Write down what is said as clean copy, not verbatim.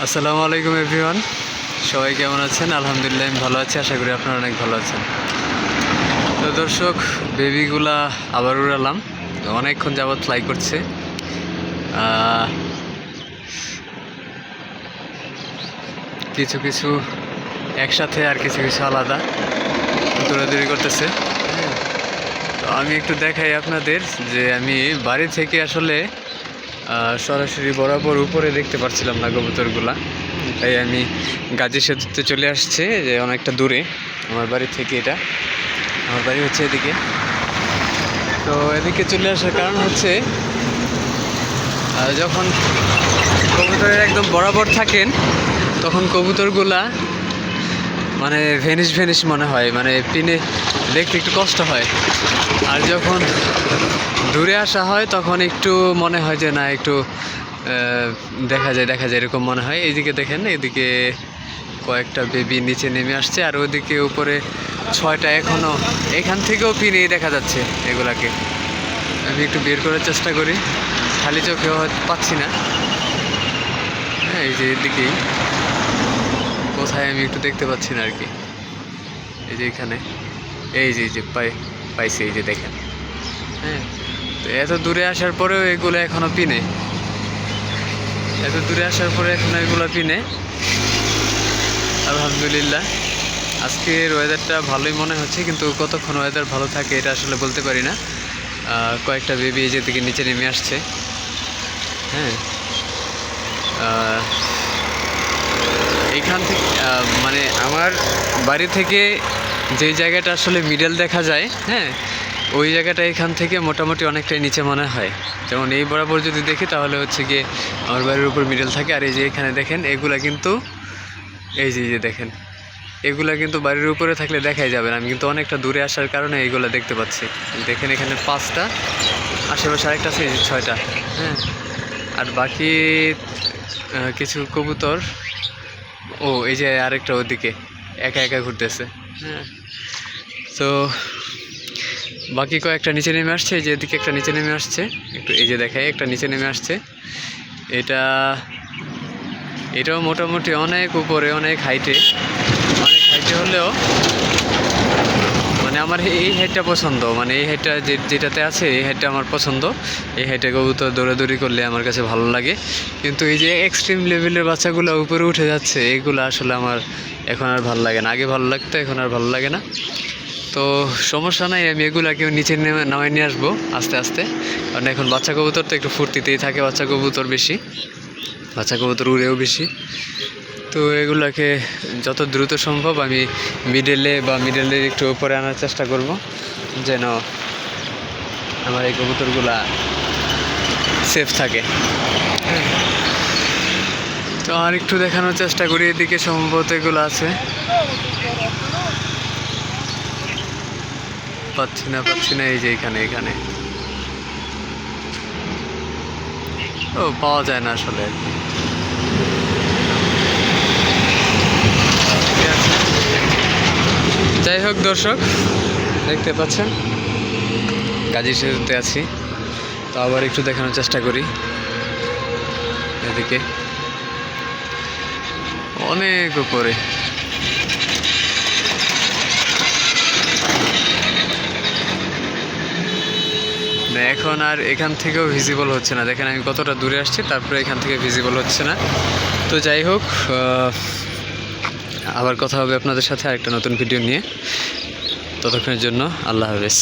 আসসালামু আলাইকুম এভরিওয়ান, সবাই কেমন আছেন? আলহামদুলিল্লাহ আমি ভালো আছি, আশা করি আপনারা অনেক ভালো আছেন। তো দর্শক, বেবিগুলা আবার উড়ালাম, অনেকক্ষণ যাবৎ ফ্লাই করছে। কিছু কিছু একসাথে আর কিছু কিছু আলাদা দৌড়াদৌড়ি করতেছে। তো আমি একটু দেখাই আপনাদের যে আমি বাড়ি থেকে আসলে সরাসরি বরাবর উপরে দেখতে পারছিলাম না কবুতরগুলা, তাই আমি গাজী সেতুতে চলে আসছে, যে অনেকটা দূরে আমার বাড়ি থেকে। আমার বাড়ি হচ্ছে এদিকে। তো এদিকে চলে আসার কারণ হচ্ছে যখন কবুতরের একদম বরাবর থাকেন তখন কবুতরগুলা মানে ভেনিশ মনে হয়, মানে পিনে দেখতে একটু কষ্ট হয়। আর যখন দূরে আসা হয় তখন একটু মনে হয় যে না, একটু দেখা যায় এরকম মনে হয়। এইদিকে দেখেন, এদিকে কয়েকটা বেবি নিচে নেমে আসছে, আর ওইদিকে উপরে 6টা এখনও এখান থেকেও পিনেই দেখা যাচ্ছে। এগুলাকে আমি একটু বের করার চেষ্টা করি, খালি চোখেও পাচ্ছি না। হ্যাঁ, এই যে এদিকেই কোথায় আমি একটু দেখতে পাচ্ছি না আর কি। এই যে এখানে, এই যে পাইছি, এই যে দেখেন। হ্যাঁ, তো এত দূরে আসার পরেও এগুলো এখনো পিনে, এত দূরে আসার পরে এখনো এগুলো পিনে। আলহামদুলিল্লাহ, আজকের ওয়েদারটা ভালোই মনে হচ্ছে, কিন্তু কতক্ষণ ওয়েদার ভালো থাকে এটা আসলে বলতে পারি না। কয়েকটা বেবি এই যে দিকে নিচে নেমে আসছে। হ্যাঁ, এইখান থেকে মানে আমার বাড়ি থেকে যে জায়গাটা আসলে মিডল দেখা যায়, হ্যাঁ, ওই জায়গাটা এখান থেকে মোটামুটি অনেকটাই নিচে মনে হয়। যেমন এই বরাবর যদি দেখি তাহলে হচ্ছে গিয়ে আমার বাড়ির উপর মিডল থাকে। আর এই যে এখানে দেখেন, এগুলা কিন্তু এই যে দেখেন, এগুলা কিন্তু বাড়ির উপরে থাকলে দেখাই যাবে না। আমি কিন্তু অনেকটা দূরে আসার কারণে এইগুলা দেখতে পাচ্ছি। দেখেন এখানে 5টা, আশেপাশে আরেকটা আছে 6টা। হ্যাঁ, আর বাকি কিছু কবুতর, ও এই যে আরেকটা ওদিকে একা একা ঘুরতেছে। হ্যাঁ, তো বাকি কয়েকটা নিচে নেমে আসছে। এই যে এদিকে একটা নিচে নেমে আসছে, একটু এই যে দেখায়, একটা নিচে নেমে আসছে। এটাও মোটামুটি অনেক উপরে, অনেক হাইটে হলেও মানে আমার এই হাইটটা পছন্দ, মানে এই হাইটটা যেটাতে আছে এই হাইটটা আমার পছন্দ। এই হাইটে কবুতর দৌড়াদৌড়ি করলে আমার কাছে ভালো লাগে। কিন্তু এই যে এক্সট্রিম লেভেলের বাচ্চাগুলো উপরে উঠে যাচ্ছে, এগুলো আসলে আমার এখন আর ভালো লাগে না। আগে ভালো লাগতো, এখন আর ভালো লাগে না। তো সমস্যা নাই, আমি এগুলাকেও নিচে নামাই নিয়ে আসবো আস্তে আস্তে। কারণ এখন বাচ্চা কবুতর তো একটু ফুর্তিতেই থাকে, বাচ্চা কবুতর উড়েও বেশি। তো এগুলাকে যত দ্রুত সম্ভব আমি মিডলের একটু উপরে আনার চেষ্টা করব, যেন আমার এই কবুতরগুলা সেফ থাকে। তো আর একটু দেখানোর চেষ্টা করি, এদিকে সম্ভবত এগুলো আছে, পাচ্ছি না। এই যে এখানে ও পাওয়া যায় না আসলে। যাই হোক দর্শক, দেখতে পাচ্ছেন গাজী সেতুতে আছি। তো আবার একটু দেখানোর চেষ্টা করি, এদিকে অনেক উপরে। এখন আর এখান থেকেও ভিজিবল হচ্ছে না। দেখেন আমি কতটা দূরে আসছি, তারপরে এখান থেকে ভিজিবল হচ্ছে না। তো যাই হোক, আবার কথা হবে আপনাদের সাথে আরেকটা নতুন ভিডিও নিয়ে। ততক্ষণের জন্য আল্লাহ হাফেজ।